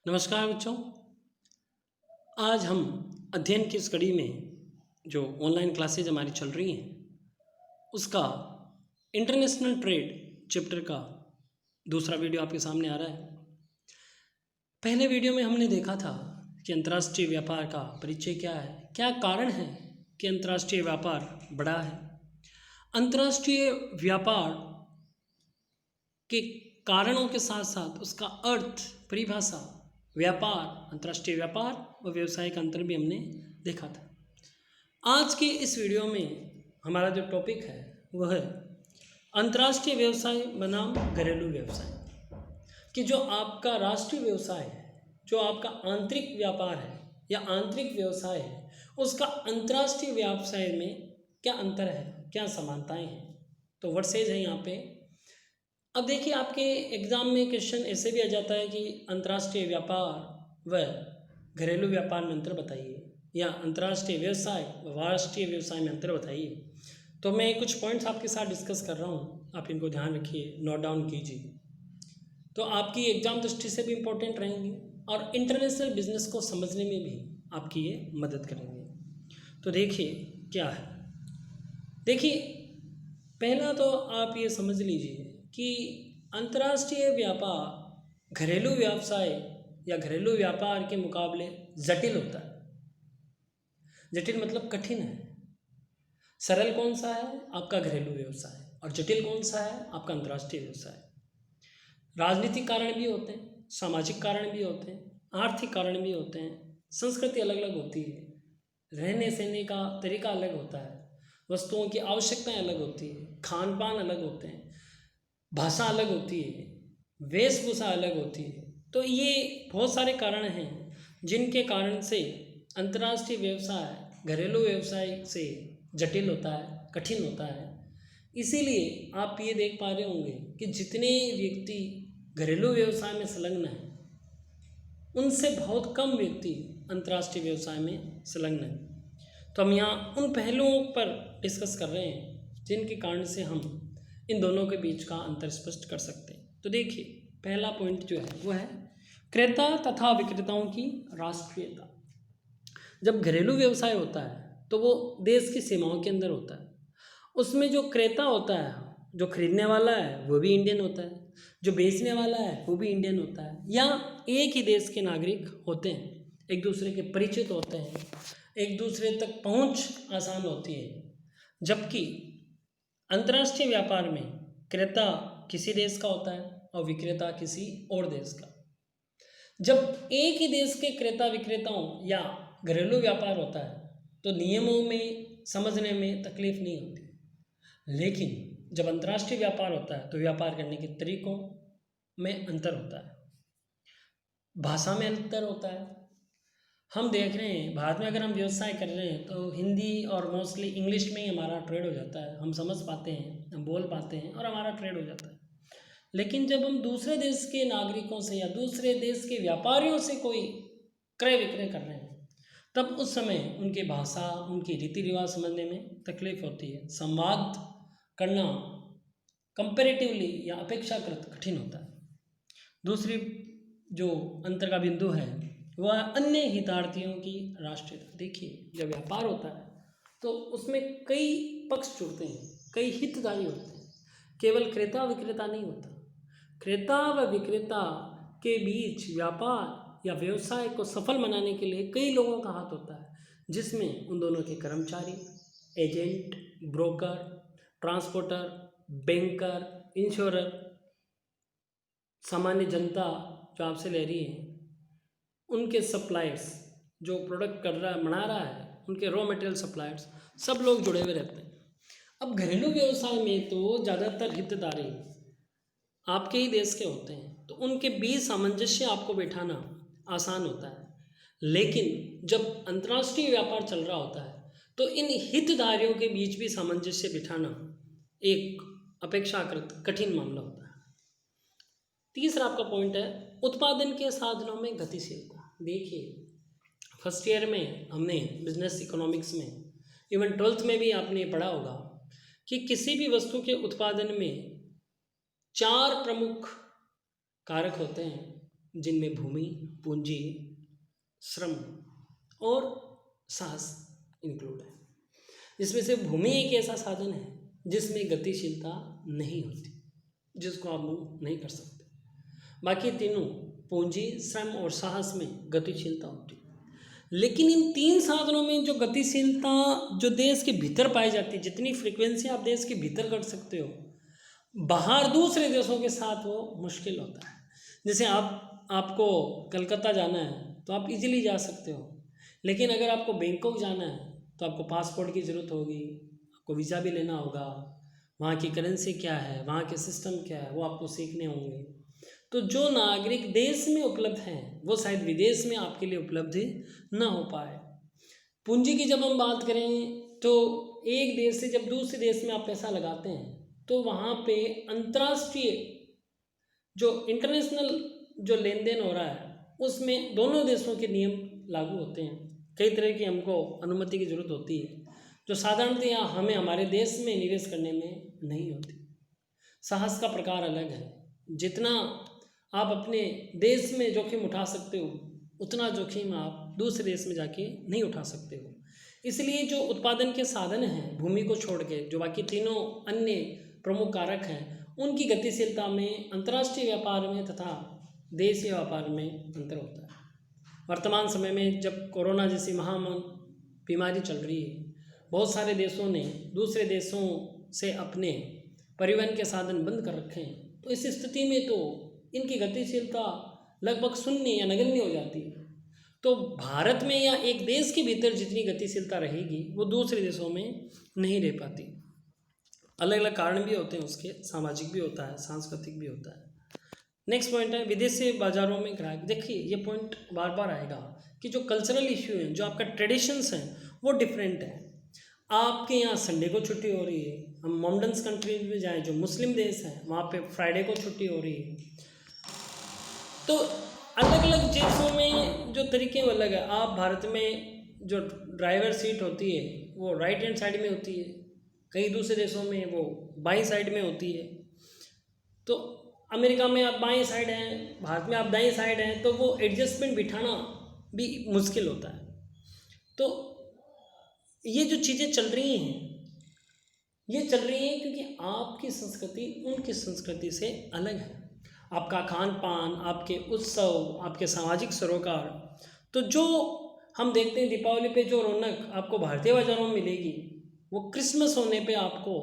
नमस्कार बच्चों। आज हम अध्ययन की इस कड़ी में जो ऑनलाइन क्लासेज हमारी चल रही हैं उसका इंटरनेशनल ट्रेड चैप्टर का दूसरा वीडियो आपके सामने आ रहा है। पहले वीडियो में हमने देखा था कि अंतर्राष्ट्रीय व्यापार का परिचय क्या है, क्या कारण है कि अंतर्राष्ट्रीय व्यापार बढ़ा है। अंतर्राष्ट्रीय व्यापार के कारणों के साथ साथ उसका अर्थ, परिभाषा, व्यापार, अंतर्राष्ट्रीय व्यापार और व्यवसाय का अंतर भी हमने देखा था। आज के इस वीडियो में हमारा जो टॉपिक है वह है अंतर्राष्ट्रीय व्यवसाय बनाम घरेलू व्यवसाय। कि जो आपका राष्ट्रीय व्यवसाय है, जो आपका आंतरिक व्यापार है या आंतरिक व्यवसाय है, उसका अंतर्राष्ट्रीय व्यवसाय में क्या अंतर है, क्या समानताएं हैं। तो वर्सेज है यहाँ पे। अब देखिए, आपके एग्ज़ाम में क्वेश्चन ऐसे भी आ जाता है कि अंतर्राष्ट्रीय व्यापार व घरेलू व्यापार में अंतर बताइए, या अंतर्राष्ट्रीय व्यवसाय व राष्ट्रीय व्यवसाय में अंतर बताइए। तो मैं कुछ पॉइंट्स आपके साथ डिस्कस कर रहा हूँ, आप इनको ध्यान रखिए, नोट डाउन कीजिए। तो आपकी एग्ज़ाम दृष्टि से भी इम्पोर्टेंट रहेंगे और इंटरनेशनल बिजनेस को समझने में भी आपकी ये मदद करेंगे। तो देखिए क्या है। देखिए, पहला तो आप ये समझ लीजिए कि अंतर्राष्ट्रीय व्यापार घरेलू व्यवसाय या घरेलू व्यापार के मुकाबले जटिल होता है। जटिल मतलब कठिन है। सरल कौन सा है? आपका घरेलू व्यवसाय। और जटिल कौन सा है? आपका अंतर्राष्ट्रीय व्यवसाय। राजनीतिक कारण भी होते हैं, सामाजिक कारण भी होते हैं, आर्थिक कारण भी होते हैं, संस्कृति अलग अलग होती है, रहने सहने का तरीका अलग होता है, वस्तुओं की आवश्यकताएं अलग होती है, खान पान अलग होते हैं, भाषा अलग होती है, वेशभूषा अलग होती है। तो ये बहुत सारे कारण हैं जिनके कारण से अंतर्राष्ट्रीय व्यवसाय घरेलू व्यवसाय से जटिल होता है, कठिन होता है। इसीलिए आप ये देख पा रहे होंगे कि जितने व्यक्ति घरेलू व्यवसाय में संलग्न हैं उनसे बहुत कम व्यक्ति अंतर्राष्ट्रीय व्यवसाय में संलग्न हैं। तो हम यहाँ उन पहलुओं पर डिस्कस कर रहे हैं जिनके कारण से हम इन दोनों के बीच का अंतर स्पष्ट कर सकते हैं। तो देखिए, पहला पॉइंट जो है वो है क्रेता तथा विक्रेताओं की राष्ट्रीयता। जब घरेलू व्यवसाय होता है तो वो देश की सीमाओं के अंदर होता है। उसमें जो क्रेता होता है, जो खरीदने वाला है वो भी इंडियन होता है, जो बेचने वाला है वो भी इंडियन होता है, या एक ही देश के नागरिक होते हैं, एक दूसरे के परिचित होते हैं, एक दूसरे तक पहुंच आसान होती है। जबकि अंतर्राष्ट्रीय व्यापार में क्रेता किसी देश का होता है और विक्रेता किसी और देश का। जब एक ही देश के क्रेता विक्रेताओं या घरेलू व्यापार होता है तो नियमों में समझने में तकलीफ नहीं होती। लेकिन जब अंतर्राष्ट्रीय व्यापार होता है तो व्यापार करने के तरीकों में अंतर होता है, भाषा में अंतर होता है। हम देख रहे हैं भारत में अगर हम व्यवसाय कर रहे हैं तो हिंदी और मोस्टली इंग्लिश में ही हमारा ट्रेड हो जाता है, हम समझ पाते हैं, हम बोल पाते हैं और हमारा ट्रेड हो जाता है। लेकिन जब हम दूसरे देश के नागरिकों से या दूसरे देश के व्यापारियों से कोई क्रय विक्रय कर रहे हैं तब उस समय उनकी भाषा, उनकी रीति रिवाज समझने में तकलीफ होती है। संवाद करना कंपैरेटिवली या अपेक्षाकृत कठिन होता है। दूसरी जो अंतर का बिंदु है वह अन्य हितार्थियों की राष्ट्रीयता। देखिए, जब व्यापार होता है तो उसमें कई पक्ष जुड़ते हैं, कई हितधारी होते हैं, केवल क्रेता विक्रेता नहीं होता। क्रेता व विक्रेता के बीच व्यापार या व्यवसाय को सफल बनाने के लिए कई लोगों का हाथ होता है, जिसमें उन दोनों के कर्मचारी, agent, broker, transporter, banker, insurer, सामान्य जनता जो आपसे ले रही है, उनके सप्लायर्स जो प्रोडक्ट कर रहा है, बना रहा है, उनके रॉ मटेरियल सप्लायर्स, सब लोग जुड़े हुए रहते हैं। अब घरेलू व्यवसाय में तो ज़्यादातर हितधारी आपके ही देश के होते हैं, तो उनके बीच सामंजस्य आपको बैठाना आसान होता है। लेकिन जब अंतर्राष्ट्रीय व्यापार चल रहा होता है तो इन हितधारियों के बीच भी सामंजस्य बिठाना एक अपेक्षाकृत कठिन मामला होता है। तीसरा आपका पॉइंट है उत्पादन के साधनों में गतिशीलता। देखिए, फर्स्ट ईयर में हमने बिजनेस इकोनॉमिक्स में, इवन 12th में भी आपने पढ़ा होगा कि किसी भी वस्तु के उत्पादन में 4 प्रमुख कारक होते हैं जिनमें भूमि, पूंजी, श्रम और साहस इंक्लूड है। इसमें से भूमि एक ऐसा साधन है जिसमें गतिशीलता नहीं होती, जिसको आप मूव नहीं कर सकते। बाकी तीनों पूंजी, श्रम और साहस में गतिशीलता होती है। लेकिन इन तीन साधनों में जो गतिशीलता जो देश के भीतर पाई जाती है, जितनी फ्रीक्वेंसी आप देश के भीतर कर सकते हो, बाहर दूसरे देशों के साथ वो मुश्किल होता है। जैसे आपको कलकत्ता जाना है तो आप इजीली जा सकते हो, लेकिन अगर आपको बैंकॉक जाना है तो आपको पासपोर्ट की ज़रूरत होगी, आपको वीज़ा भी लेना होगा, वहाँ की करेंसी क्या है, वहाँ के सिस्टम क्या है, वो आपको सीखने होंगे। तो जो नागरिक देश में उपलब्ध हैं वो शायद विदेश में आपके लिए उपलब्ध ना हो पाए। पूंजी की जब हम बात करें तो एक देश से जब दूसरे देश में आप पैसा लगाते हैं तो वहाँ पे अंतर्राष्ट्रीय जो इंटरनेशनल जो लेन देन हो रहा है उसमें दोनों देशों के नियम लागू होते हैं। कई तरह की हमको अनुमति की ज़रूरत होती है जो साधारणतः हमें हमारे देश में निवेश करने में नहीं होती। साहस का प्रकार अलग है। जितना आप अपने देश में जोखिम उठा सकते हो उतना जोखिम आप दूसरे देश में जाके नहीं उठा सकते हो। इसलिए जो उत्पादन के साधन हैं भूमि को छोड़ के, जो बाकी तीनों अन्य प्रमुख कारक हैं, उनकी गतिशीलता में अंतर्राष्ट्रीय व्यापार में तथा देशीय व्यापार में अंतर होता है। वर्तमान समय में जब कोरोना जैसी महामारी बीमारी चल रही है, बहुत सारे देशों ने दूसरे देशों से अपने परिवहन के साधन बंद कर रखे हैं, तो इस स्थिति में तो इनकी गतिशीलता लगभग शून्य या नगण्य हो जाती है। तो भारत में या एक देश के भीतर जितनी गतिशीलता रहेगी वो दूसरे देशों में नहीं रह पाती। अलग अलग कारण भी होते हैं उसके, सामाजिक भी होता है, सांस्कृतिक भी होता है। नेक्स्ट पॉइंट है विदेशी बाजारों में ग्राहक। देखिए ये पॉइंट बार बार आएगा कि जो कल्चरल इश्यू है, जो आपका ट्रेडिशंस हैं वो डिफरेंट है। आपके यहाँ संडे को छुट्टी हो रही है, हम मॉडर्न कंट्रीज में जाएं जो मुस्लिम देश हैं वहाँ पे फ्राइडे को छुट्टी हो रही है। तो अलग अलग देशों में जो तरीके वो अलग है। आप भारत में जो ड्राइवर सीट होती है वो राइट हैंड साइड में होती है, कई दूसरे देशों में वो बाईं साइड में होती है। तो अमेरिका में आप बाईं साइड हैं, भारत में आप दाईं साइड हैं, तो वो एडजस्टमेंट बिठाना भी मुश्किल होता है। तो ये जो चीज़ें चल रही हैं ये चल रही हैं क्योंकि आपकी संस्कृति उनकी संस्कृति से अलग है। आपका खान पान, आपके उत्सव, आपके सामाजिक सरोकार, तो जो हम देखते हैं दीपावली पे जो रौनक आपको भारतीय बाजारों में मिलेगी वो क्रिसमस होने पे आपको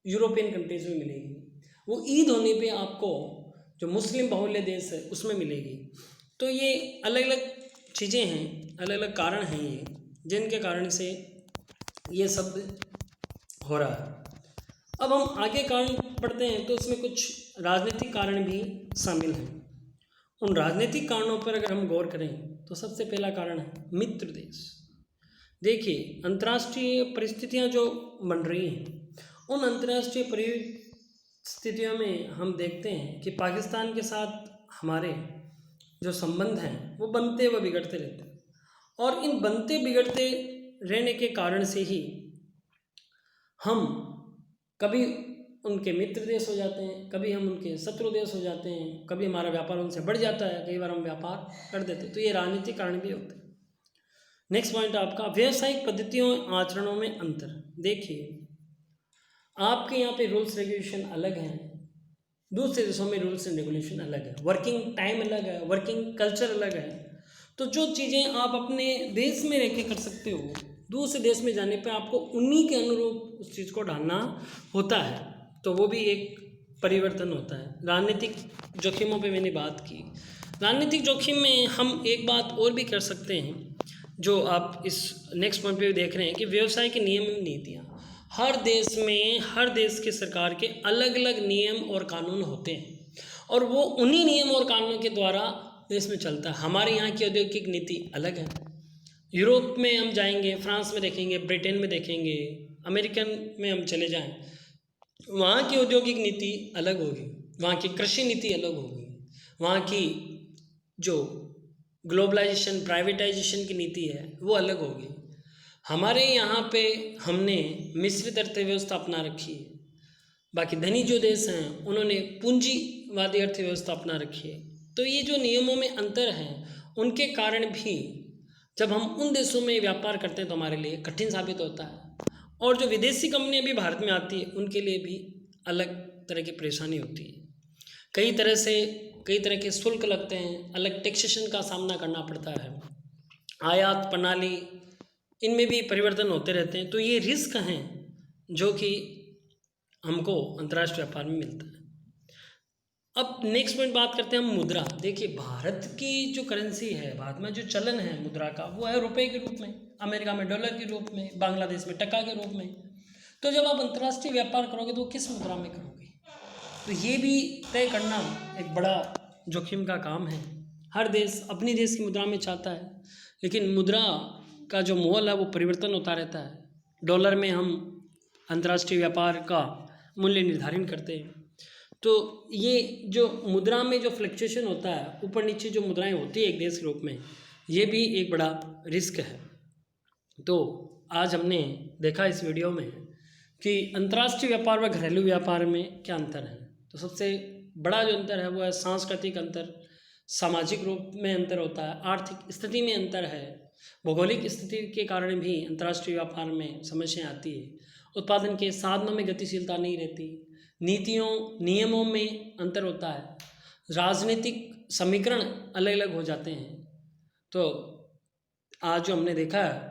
यूरोपियन कंट्रीज़ में मिलेगी, वो ईद होने पे आपको जो मुस्लिम बहुल्य देश है उसमें मिलेगी। तो ये अलग अलग चीज़ें हैं, अलग अलग कारण हैं ये, जिनके कारण से ये सब हो रहा है। अब हम आगे कारण पढ़ते हैं तो उसमें कुछ राजनीतिक कारण भी शामिल हैं। उन राजनीतिक कारणों पर अगर हम गौर करें तो सबसे पहला कारण है मित्र देश। देखिए अंतर्राष्ट्रीय परिस्थितियां जो बन रही हैं, उन अंतर्राष्ट्रीय परिस्थितियों में हम देखते हैं कि पाकिस्तान के साथ हमारे जो संबंध हैं वो बनते व बिगड़ते रहते हैं, और इन बनते बिगड़ते रहने के कारण से ही हम कभी उनके मित्र देश हो जाते हैं, कभी हम उनके शत्रु देश हो जाते हैं, कभी हमारा व्यापार उनसे बढ़ जाता है, कई बार हम व्यापार कर देते हैं। तो ये राजनीतिक कारण भी होते हैं। नेक्स्ट पॉइंट आपका व्यावसायिक पद्धतियों आचरणों में अंतर। देखिए आपके यहाँ पे रूल्स रेगुलेशन अलग हैं, दूसरे देशों में रूल्स एंड रेगुलेशन अलग है, वर्किंग टाइम अलग है, वर्किंग कल्चर अलग है। तो जो चीज़ें आप अपने देश में रह के कर सकते हो, दूसरे देश में जाने पे आपको उन्हीं के अनुरूप उस चीज़ को ढालना होता है, तो वो भी एक परिवर्तन होता है। राजनीतिक जोखिमों पे मैंने बात की। राजनीतिक जोखिम में हम एक बात और भी कर सकते हैं जो आप इस नेक्स्ट पॉइंट पे भी देख रहे हैं कि व्यवसाय के नियम एवं नीतियाँ। हर देश में हर देश की सरकार के अलग अलग नियम और कानून होते हैं, और वो उन्हीं नियम और कानूनों के द्वारा देश में चलता है। हमारे यहाँ की औद्योगिक नीति अलग है। यूरोप में हम जाएंगे, फ्रांस में देखेंगे, ब्रिटेन में देखेंगे, अमेरिकन में हम चले जाएं, वहाँ की औद्योगिक नीति अलग होगी, वहाँ की कृषि नीति अलग होगी, वहाँ की जो ग्लोबलाइजेशन प्राइवेटाइजेशन की नीति है वो अलग होगी। हमारे यहाँ पे हमने मिश्रित अर्थव्यवस्था अपना रखी है। बाकी धनी जो देश हैं उन्होंने पूंजीवादी अर्थव्यवस्था अपना रखी है। तो ये जो नियमों में अंतर हैं उनके कारण भी जब हम उन देशों में व्यापार करते हैं तो हमारे लिए कठिन साबित होता है, और जो विदेशी कंपनियां भी भारत में आती है उनके लिए भी अलग तरह की परेशानी होती है। कई तरह के शुल्क लगते हैं, अलग टैक्सेशन का सामना करना पड़ता है, आयात प्रणाली इनमें भी परिवर्तन होते रहते हैं। तो ये रिस्क हैं जो कि हमको अंतर्राष्ट्रीय व्यापार में मिलता है। अब नेक्स्ट पॉइंट बात करते हैं हम मुद्रा। देखिए, भारत की जो करेंसी है, भारत में जो चलन है मुद्रा का, वो है रुपए के रूप में, अमेरिका में डॉलर के रूप में, बांग्लादेश में टका के रूप में। तो जब आप अंतर्राष्ट्रीय व्यापार करोगे तो किस मुद्रा में करोगे, तो ये भी तय करना एक बड़ा जोखिम का काम है। हर देश अपनी देश की मुद्रा में चाहता है, लेकिन मुद्रा का जो मोल है वो परिवर्तन होता रहता है। डॉलर में हम अंतर्राष्ट्रीय व्यापार का मूल्य निर्धारण करते हैं, तो ये जो मुद्रा में जो फ्लक्चुएशन होता है, ऊपर नीचे जो मुद्राएं होती है एक देश के रूप में, ये भी एक बड़ा रिस्क है। तो आज हमने देखा इस वीडियो में कि अंतर्राष्ट्रीय व्यापार व घरेलू व्यापार में क्या अंतर है। तो सबसे बड़ा जो अंतर है वो है सांस्कृतिक अंतर, सामाजिक रूप में अंतर होता है, आर्थिक स्थिति में अंतर है, भौगोलिक स्थिति के कारण भी अंतर्राष्ट्रीय व्यापार में समस्याएं आती है, उत्पादन के साधनों में गतिशीलता नहीं रहती, नीतियों नियमों में अंतर होता है, राजनीतिक समीकरण अलग अलग हो जाते हैं। तो आज जो हमने देखा है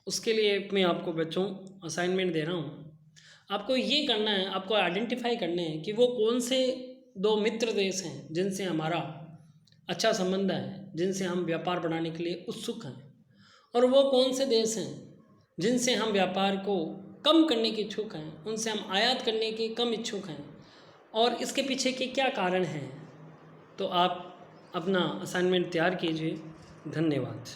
उसके लिए मैं आपको बच्चों असाइनमेंट दे रहा हूँ। आपको ये करना है, आपको आइडेंटिफाई करने हैं कि वो कौन से 2 मित्र देश हैं जिनसे हमारा अच्छा संबंध है, जिनसे हम व्यापार बढ़ाने के लिए उत्सुक हैं, और वो कौन से देश हैं जिनसे हम व्यापार को कम करने के इच्छुक हैं, उनसे हम आयात करने के कम इच्छुक हैं, और इसके पीछे के क्या कारण हैं। तो आप अपना असाइनमेंट तैयार कीजिए। धन्यवाद।